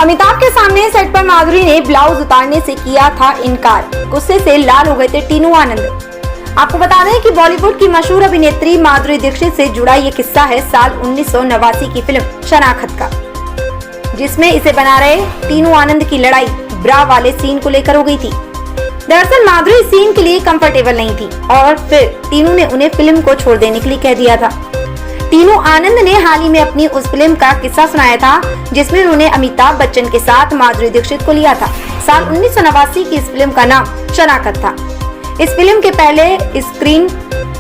अमिताभ के सामने सेट पर माधुरी ने ब्लाउज उतारने से किया था इनकार। गुस्से से लाल हो गए थे टीनू आनंद। आपको बता दें कि बॉलीवुड की मशहूर अभिनेत्री माधुरी दीक्षित से जुड़ा ये किस्सा है साल 1989 की फिल्म शनाखत का, जिसमें इसे बना रहे टीनू आनंद की लड़ाई ब्रा वाले सीन को लेकर हो गई थी। दरअसल माधुरी सीन के लिए कंफर्टेबल नहीं थी और फिर टीनू ने उन्हें फिल्म को छोड़ देने के लिए कह दिया था। टीनू आनंद ने हाल ही में अपनी उस फिल्म का किस्सा सुनाया था जिसमें उन्होंने अमिताभ बच्चन के साथ माधुरी दीक्षित को लिया था। साल 1989 की इस फिल्म का नाम शनाखत था। इस फिल्म के पहले स्क्रीन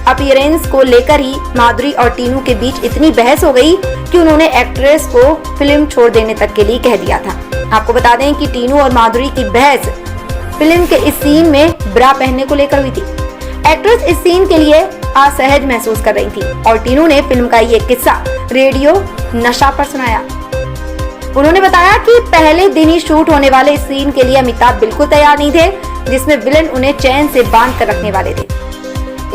अपीयरेंस को लेकर ही माधुरी और टीनू के बीच इतनी बहस हो गई कि उन्होंने एक्ट्रेस को फिल्म छोड़ देने तक के लिए कह दिया था। आपको बता दें कि टीनू और माधुरी की बहस फिल्म के इस सीन में ब्रा पहनने को लेकर हुई थी। एक्ट्रेस इस सीन के लिए असहज महसूस कर रही थी और टीनू ने फिल्म का ये किस्सा रेडियो नशा पर सुनाया। उन्होंने बताया कि पहले दिन ही शूट होने वाले इस सीन के लिए अमिताभ बिल्कुल तैयार नहीं थे, जिसमें विलन उन्हें चैन से बांध कर रखने वाले थे।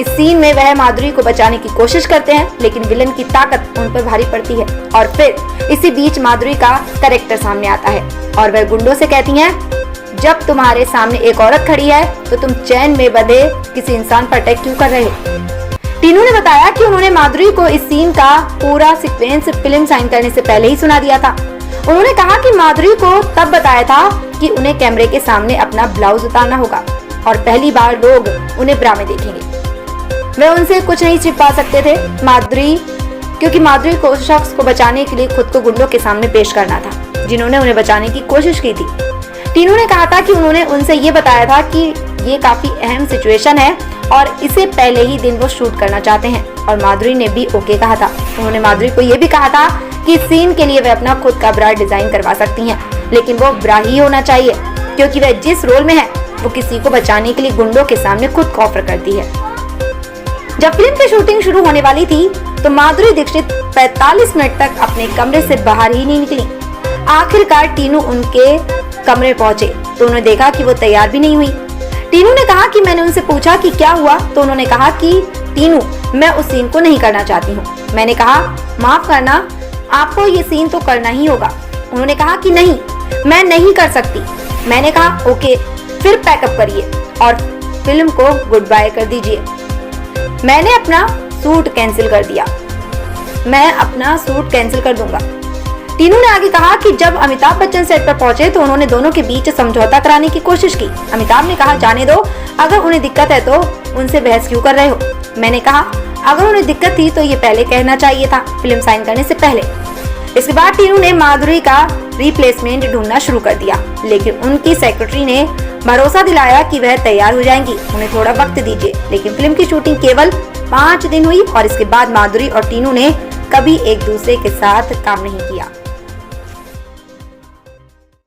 इस सीन में वह माधुरी को बचाने की कोशिश करते हैं, लेकिन विलन की ताकत उन पर भारी पड़ती है और फिर इसी बीच माधुरी का कैरेक्टर सामने आता है और वह गुंडों से कहती हैं, जब तुम्हारे सामने एक औरत खड़ी है तो तुम चैन में बंधे किसी इंसान पर अटैक क्यों कर रहे हो। टीनू ने बताया कि उन्होंने माधुरी को इस सीन का पूरा सीक्वेंस फिल्म साइन करने से पहले ही सुना दिया था। उन्होंने कहा कि माधुरी को तब बताया था कि उन्हें कैमरे के सामने अपना ब्लाउज उतारना होगा और पहली बार लोग उन्हें ब्रा में देखेंगे। वे उनसे कुछ नहीं छिपा सकते थे क्योंकि माधुरी को उस शख्स को बचाने के लिए खुद को गुंडों के सामने पेश करना था जिन्होंने उन्हें बचाने की कोशिश की थी। टीनू ने कहा था कि उन्होंने उनसे ये बताया था कि ये काफी अहम सिचुएशन है और इसे पहले ही दिन वो शूट करना चाहते हैं और माधुरी ने भी ओके कहा था। उन्होंने माधुरी को ये भी कहा था कि सीन के लिए वे अपना खुद का ब्रा डिजाइन करवा सकती हैं, लेकिन वो ब्रा ही होना चाहिए क्योंकि वह जिस रोल में है वो किसी को बचाने के लिए गुंडों के सामने खुद को ऑफर करती है। जब फिल्म की शूटिंग शुरू होने वाली थी तो माधुरी दीक्षित 45 मिनट तक अपने कमरे से बाहर ही नहीं निकली। आखिरकार टीनू उनके कमरे पहुंचे तो उन्होंने देखा कि वो तैयार भी नहीं हुई। टीनू ने कहा कि मैंने उनसे पूछा कि क्या हुआ तो उन्होंने कहा कि टीनू, मैं उस सीन को नहीं करना चाहती हूँ। मैंने कहा माफ करना, आपको ये सीन तो करना ही होगा। उन्होंने कहा कि नहीं, मैं नहीं कर सकती। मैंने कहा ओके, फिर पैकअप करिए और फिल्म को गुड बाय कर दीजिए। मैंने अपना शूट कैंसिल कर दिया, मैं अपना शूट कैंसिल कर दूंगा। टीनू ने आगे कहा कि जब अमिताभ बच्चन सेट पर पहुंचे तो उन्होंने दोनों के बीच समझौता कराने की कोशिश की। अमिताभ ने कहा जाने दो, अगर उन्हें दिक्कत है तो उनसे बहस क्यों कर रहे हो। मैंने कहा अगर उन्हें दिक्कत थी तो ये पहले कहना चाहिए था, फिल्म साइन करने से पहले। इसके बाद टीनू ने माधुरी का रिप्लेसमेंट ढूंढना शुरू कर दिया, लेकिन उनकी सेक्रेटरी ने भरोसा दिलाया कि वह तैयार हो जाएंगी, उन्हें थोड़ा वक्त दीजिए। लेकिन फिल्म की शूटिंग केवल 5 दिन हुई और इसके बाद माधुरी और टीनू ने कभी एक दूसरे के साथ काम नहीं किया।